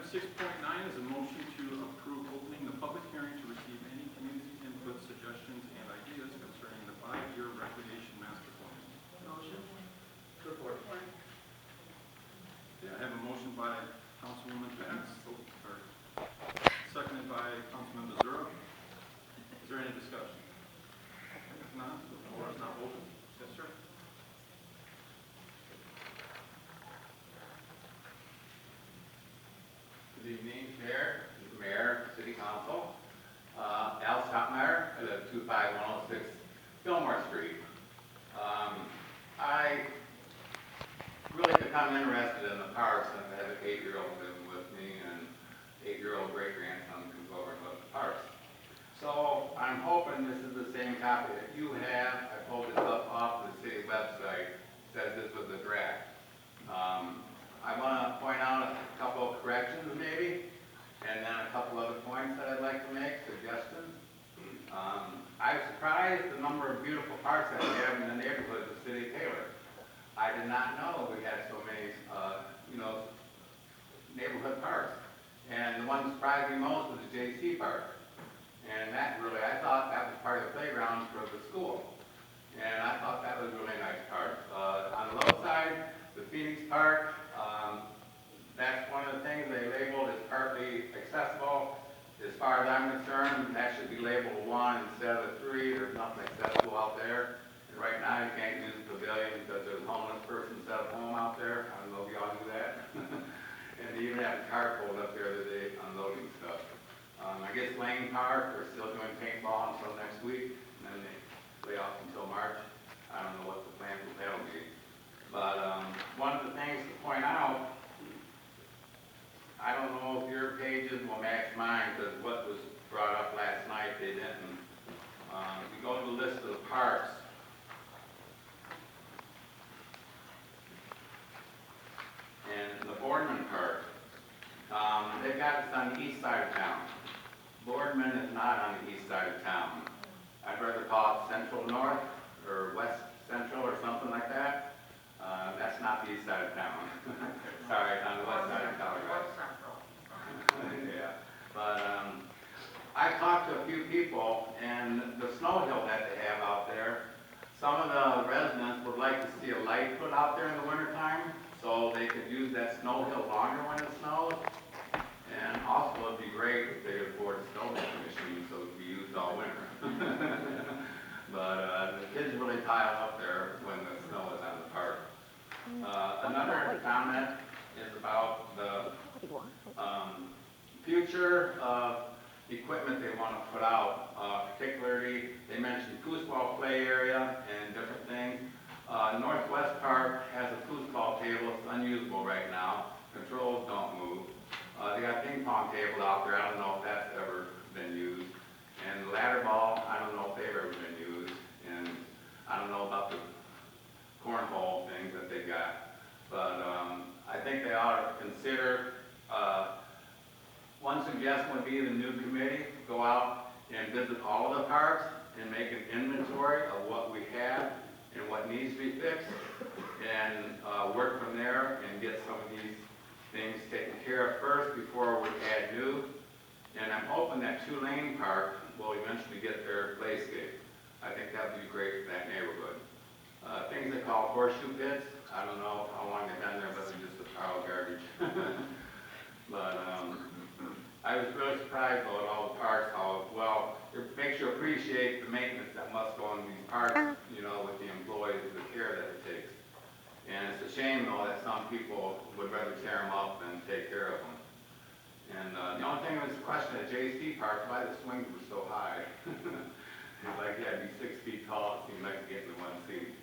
6.9 is a motion to approve opening the public hearing to receive any community input, suggestions, and ideas concerning the 5-year recreation master plan. Motion. Support. Okay, I have a motion by Councilwoman Pats, seconded by Councilman Mazura. Is there any discussion? If not, the floor is now open. Yes, sir. Good evening, Chair, Mayor, City Council. Al Stockmeyer, I live 25106 Fillmore Street. I really become interested in the parks, and I have an 8-year-old living with me, and 8-year-old great-grandson can go over and look at the parks. So I'm hoping this is the same copy that you have. I pulled this up off the city website. It says this was a draft. I want to point out a couple of corrections maybe, and then a couple other points that I'd like to make, suggestions. I was surprised the number of beautiful parks that we have in the neighborhood of the city of Taylor. I did not know we had so many, neighborhood parks. And the one that surprised me most was the J.C. Park. And that really, I thought that was part of the playground for the school. And I thought that was a really nice park. On the low side, the Phoenix Park, that's one of the things they labeled as partly accessible. As far as I'm concerned, that should be labeled 1 instead of 3. There's nothing accessible out there. And right now you can't use the pavilion because there's a homeless person set up home out there. I don't know if y'all do that. And they even have a car pulled up there today unloading stuff. I guess Lane Park, they're still doing paintball until next week, and then they lay off until March. I don't know what the plan for that will be. But one of the things to point out, I don't know if your pages will match mine, because what was brought up last night, they didn't. If you go to the list of the parks, and the Boardman Park, they've got this on the east side of town. Boardman is not on the east side of town. I'd rather call it Central North or West Central or something like that. That's not the east side of town. Sorry, it's on the west side of town. Yeah, but I talked to a few people, and the snow hill that they have out there, some of the residents would like to see a light put out there in the wintertime, so they could use that snow hill longer when it snows. And also, it'd be great if they could afford a snowmaking machine so it could be used all winter. But the kids really pile up there when the snow is on the park. Another comment is about the future equipment they want to put out. Particularly, they mentioned foosball play area and different things. Northwest Park has a foosball table. It's unusable right now. Controls don't move. They got a ping pong table out there. I don't know if that's ever been used. And the ladder ball, I don't know if they've ever been used. And I don't know about the cornhole things that they got. But I think they ought to consider, one suggestion would be the new committee go out and visit all of the parks and make an inventory of what we have and what needs to be fixed, and work from there and get some of these things taken care of first before we add new. And I'm hoping that Tulane Park will eventually get their playscape. I think that would be great for that neighborhood. Things they call horseshoe pits, I don't know how long they've been there, but they're just a pile of garbage. But I was really surprised though at all the parks, how well, it makes you appreciate the maintenance that must go on these parks, with the employees, the care that it takes. And it's a shame though that some people would rather tear them up than take care of them. And the only thing that was questioned at J.C. Park, why the swings were so high. It's like you had to be 6 feet tall, it seemed like to get in one seat.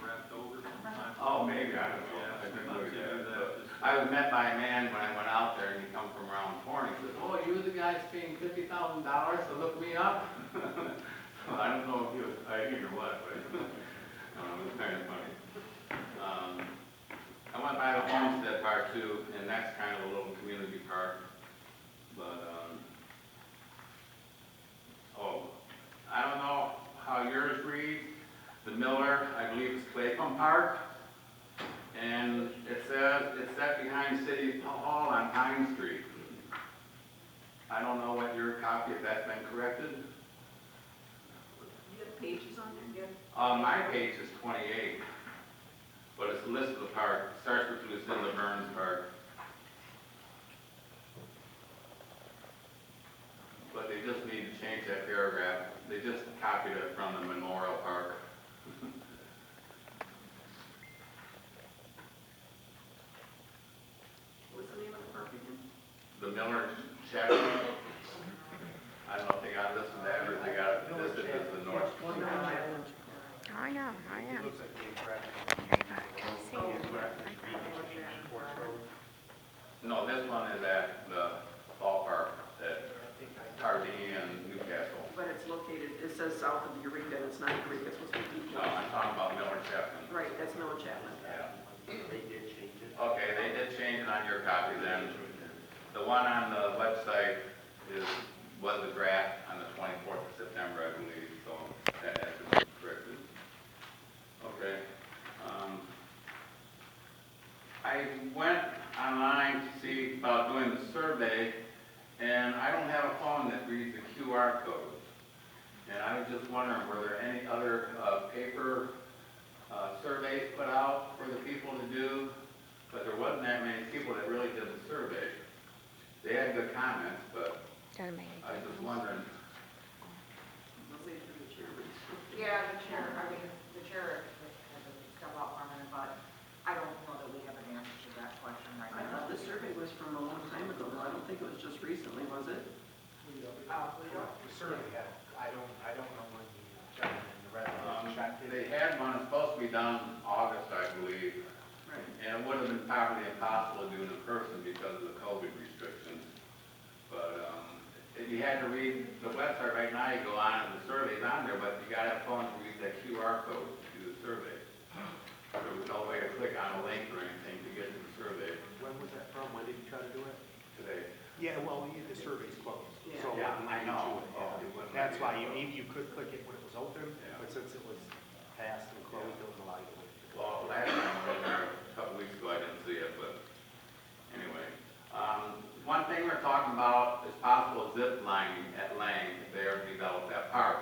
Wrapped over sometimes. Oh, maybe, I don't know. Yeah, I couldn't sometimes believe you do that. that. I was met by a man when I went out there, and he come from around Torrance. He says, "Oh, you the guy that's paying $50,000 to look me up?" So I don't know if he was fighting or what, but it was kind of funny. I went by the Homestead Park too, and that's kind of a little community park. But I don't know how yours reads. The Miller, I believe, is Claycomb Park, And it says it's set behind City Hall on Pine Street. I don't know what your copy, if that's been corrected. You have pages on there? My page is 28, but it's listed the park, starts with Lucinda Burns Park. But they just need to change that paragraph. They just copied it from the Memorial Park. What's the name of the park again? The Miller Chapel. I don't know if they got this and that, or if they got it listed as the North. I know. It looks like the correct. No, this one is at the ballpark at Hardee and Newcastle. But it's located, it says south of Eureka, and it's not Eureka, it's supposed to be No, I'm talking about Miller Chapel. Right, that's Miller Chapman. Yeah. They did change it. Okay, they did change it on your copy then. The one on the website was a draft on the 24th of September, I believe, so that has to be corrected. Okay. I went online to see about doing the survey, and I don't have a phone that reads the QR code. And I was just wondering, were there any other paper surveys put out for the people to do? But there wasn't that many people that really did the survey. They had good comments, but I was just wondering. Let's say for the chairman. Yeah, the chair, the chair has a step out for a minute, but I don't know that we have an answer to that question right I now. thought the survey was from a long time ago, though. I don't think it was just recently, was it? We don't. We certainly have, I don't know when the gentleman in the red checked it. They had one, it's supposed to be done August, I believe, Right. and it would have been probably impossible to do it in person because of the COVID restrictions. But if you had to read the website right now, you go on and the survey's on there, but you gotta have a phone to read that QR code to do the survey. There was no way to click on a link or anything to get to the survey When was that from? When did you try to do it? today. Yeah, well, the survey's closed. Yeah. So Yeah, when I did you know. do it? Yeah. It wouldn't That's let why you maybe you could click it when it was open, Yeah. but since it was passed and closed, it wouldn't allow you to. Well, last time I was there a couple weeks ago, I didn't see it, but anyway. One thing we're talking about is possible zip lining at Lang if they ever develop that park.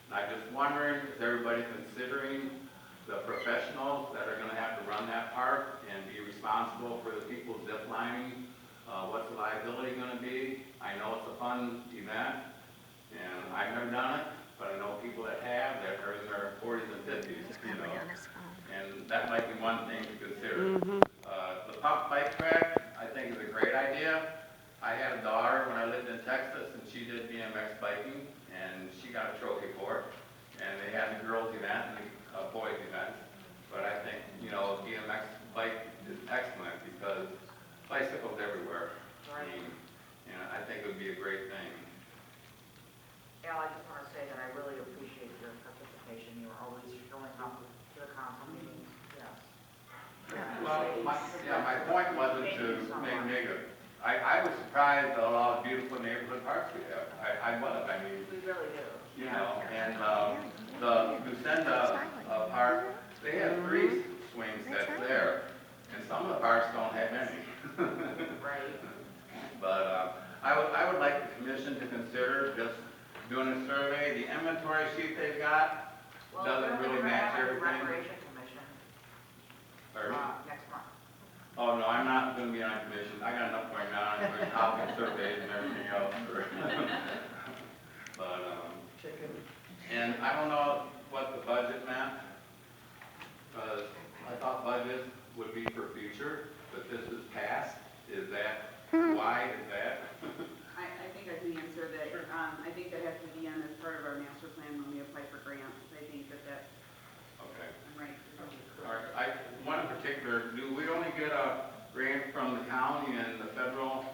And I'm just wondering, is everybody considering the professionals that are gonna have to run that park and be responsible for the people zip lining? What's the liability gonna be? I know it's a fun event, and I've never done it, but I know people that have, that are in their 40s and 50s, you know. And that might be one thing to consider. The pump bike track, I think is a great idea. I had a daughter when I lived in Texas, and she did BMX biking, and she got a trophy for it. And they had the girls event and the boys event. But I think, you know, BMX bike is excellent because bicycles everywhere. I mean, you know, I think it would be a great thing. Al, I just want to say that I really appreciate your participation. You are always showing up to the council meetings, yes. Well, my point wasn't Thank to you so make much. negative. I was surprised at a lot of beautiful neighborhood parks we have. I was, I mean, We really do. you know, and the Lucinda Park, they have 3 swing sets there, and some of the parks don't have any. Right. But I would like the commission to consider just doing a survey. The inventory sheet they've got Well, doesn't really match we're everything. having a Recreation Commission Pardon me? next month. Oh, no, I'm not gonna be on commission. I got enough going on, I'm doing topic surveys and everything else. But, and I don't know what the budget meant, because I thought budget would be for future, but this is past. Is that, why is that? I think I can answer that. I think that has to be on as part of our master plan when we apply for grants. I think that Okay. I'm right. All right, one in particular, do we only get a grant from the county and the federal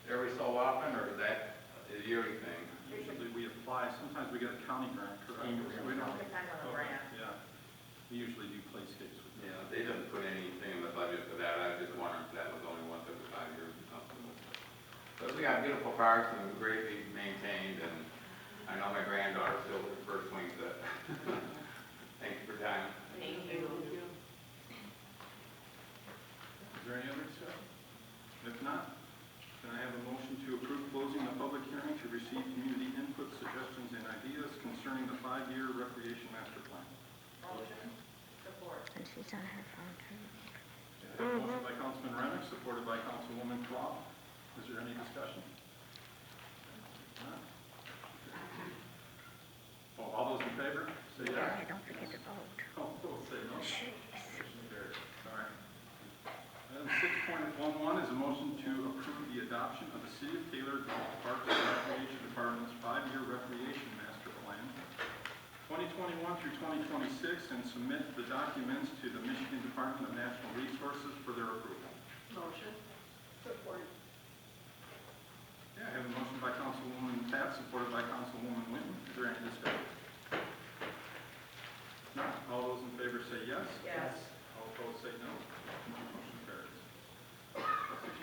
every so often, or is that a yearly thing? Usually we apply, sometimes we get a county grant, correct? We don't. Depends on the grant. Yeah. We usually do playscapes with them. Yeah, they didn't put anything in the budget for that. I was just wondering if that was only once every 5 years or something. But we got beautiful parks and greatly maintained, and I know my granddaughter still with her first swing set. Thank you for your time. Thank you. recreation master plan. Motion. Support. And she's on her phone too. I have a motion by Councilman Rennick, supported by Councilwoman Croft. Is there any discussion? None. Oh, all those in favor, say yes. Yeah, don't forget to vote. All those say no. Motion carries. All right. Item 6.11 is a motion to approve the adoption of the City of Taylor Golf Parks and Recreation Department's 5-year recreation master plan, 2021 through 2026, and submit the documents to the Michigan Department of Natural Resources for their approval. Motion. Support. Yeah, I have a motion by Councilwoman Pat, supported by Councilwoman Winton. Is there any discussion? None. All those in favor say yes. Yes. All opposed say no. Motion carries.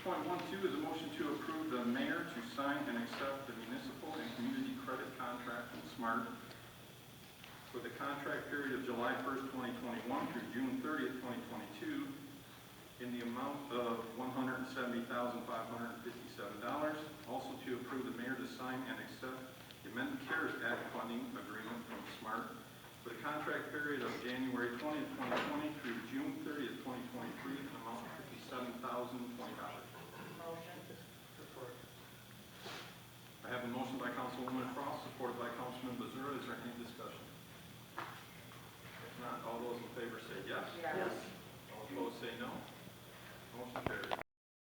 6.12 is a motion to approve the mayor to sign and accept the municipal and community credit contract from SMART for the contract period of July 1st, 2021 through June 30th, 2022 in the amount of $170,557. Also to approve the mayor to sign and accept the amended CARES Act funding agreement from SMART for the contract period of January 20th, 2020 through June 30th, 2023 in the amount of $57,020. Motion. Support. I have a motion by Councilwoman Frost, supported by Councilman Bazura. Is there any discussion? If not, all those in favor say yes. Yes. All opposed say no.